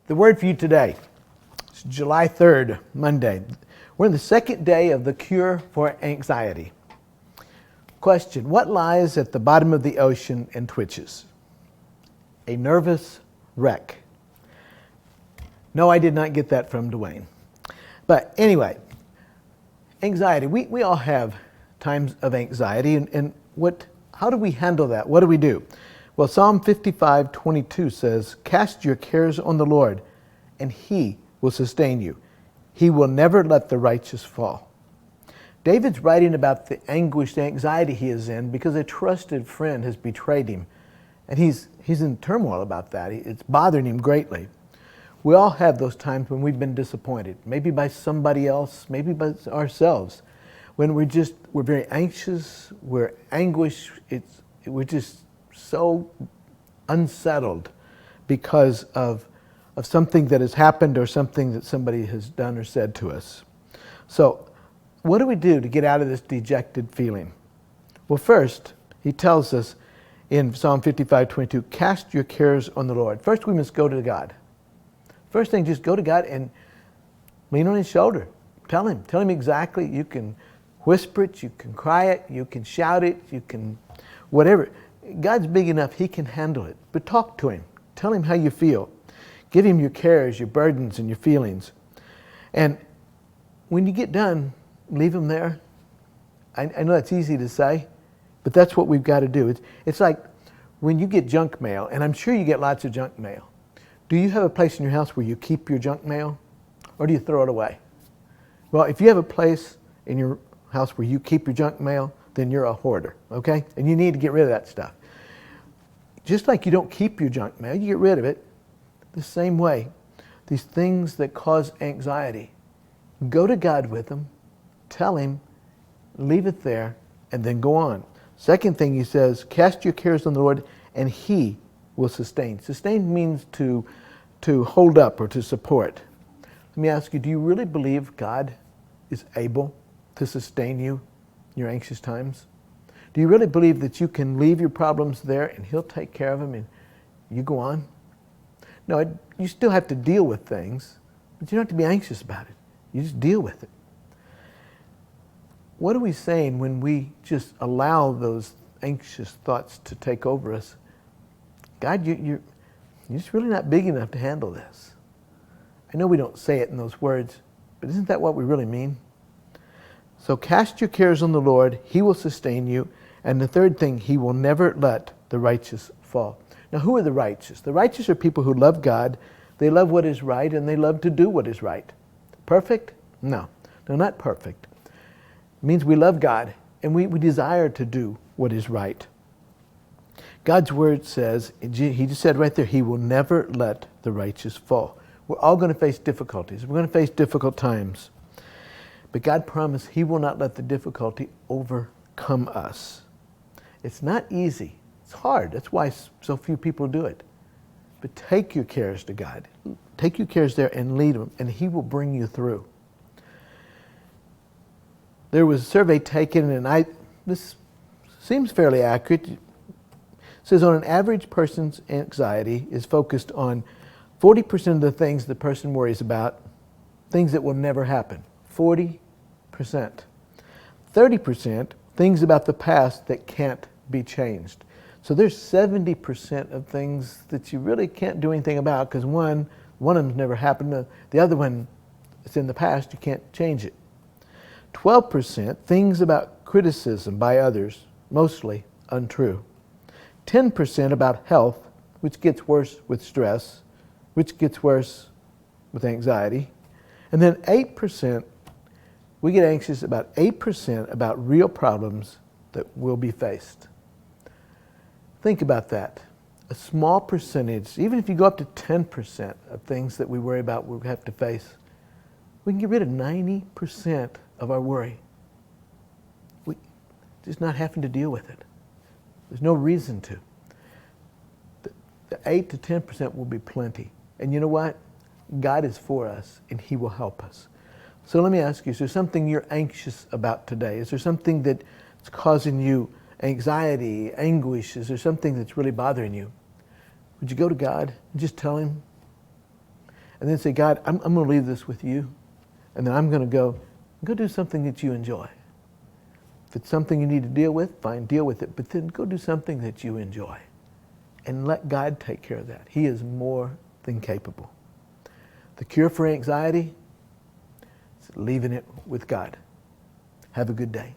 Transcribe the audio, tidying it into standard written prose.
The word for you today is July 3rd, Monday. We're in the second day of the cure for anxiety. Question: what lies at the bottom of the ocean and twitches? A nervous wreck. No, I did not get that from Dwayne. But anyway, anxiety. We all have times of anxiety, and how do we handle that? What do we do? Well, Psalm 55:22 says, "Cast your cares on the Lord, and He will sustain you. He will never let the righteous fall." David's writing about the anguish, the anxiety he is in because a trusted friend has betrayed him. And he's in turmoil about that. It's bothering him greatly. We all have those times when we've been disappointed, maybe by somebody else, maybe by ourselves. When we're very anxious, we're anguished, we're just so unsettled because of something that has happened or something that somebody has done or said to us. So what do we do to get out of this dejected feeling? Well, first, he tells us in Psalm 55:22, cast your cares on the Lord. First, we must go to God. First thing, just go to God and lean on His shoulder. Tell Him exactly. You can whisper it, you can cry it, you can shout it, you can whatever. God's big enough, He can handle it. But talk to Him. Tell Him how you feel. Give Him your cares, your burdens, and your feelings. And when you get done, leave them there. I know that's easy to say, but that's what we've got to do. It's like when you get junk mail, and I'm sure you get lots of junk mail. Do you have a place in your house where you keep your junk mail, or do you throw it away? Well, if you have a place in your house where you keep your junk mail, then you're a hoarder, okay? And you need to get rid of that stuff. Just like you don't keep your junk mail, you get rid of it. The same way, these things that cause anxiety, go to God with them, tell Him, leave it there, and then go on. Second thing he says, cast your cares on the Lord, and He will sustain. Sustain means to hold up or to support. Let me ask you, do you really believe God is able to sustain you in your anxious times? Do you really believe that you can leave your problems there and He'll take care of them and you go on? No, you still have to deal with things, but you don't have to be anxious about it. You just deal with it. What are we saying when we just allow those anxious thoughts to take over us? God, you're just really not big enough to handle this. I know we don't say it in those words, but isn't that what we really mean? So cast your cares on the Lord, He will sustain you. And the third thing, He will never let the righteous fall. Now, who are the righteous? The righteous are people who love God, they love what is right, and they love to do what is right. Perfect? No, not perfect. It means we love God, and we desire to do what is right. God's word says, He just said right there, He will never let the righteous fall. We're all going to face difficulties. We're going to face difficult times. But God promised He will not let the difficulty overcome us. It's not easy. It's hard. That's why so few people do it. But take your cares to God. Take your cares there and lead them, and He will bring you through. There was a survey taken, and this seems fairly accurate. It says on an average person's anxiety is focused on 40% of the things the person worries about, things that will never happen. 40%. 30% things about the past that can't be changed. So there's 70% of things that you really can't do anything about because one of them's never happened. The other one, it's in the past, you can't change it. 12% things about criticism by others, mostly untrue. 10% about health, which gets worse with stress, which gets worse with anxiety. And then 8%, we get anxious about 8% about real problems that will be faced. Think about that. A small percentage, even if you go up to 10% of things that we worry about we'll have to face, we can get rid of 90% of our worry. We just not having to deal with it. There's no reason to. The 8 to 10% will be plenty. And you know what? God is for us, and He will help us. So let me ask you, is there something you're anxious about today? Is there something that's causing you anxiety, anguish? Is there something that's really bothering you? Would you go to God and just tell Him? And then say, God, I'm going to leave this with you. And then I'm going to go do something that you enjoy. If it's something you need to deal with, fine, deal with it. But then go do something that you enjoy. And let God take care of that. He is more than capable. The cure for anxiety is leaving it with God. Have a good day.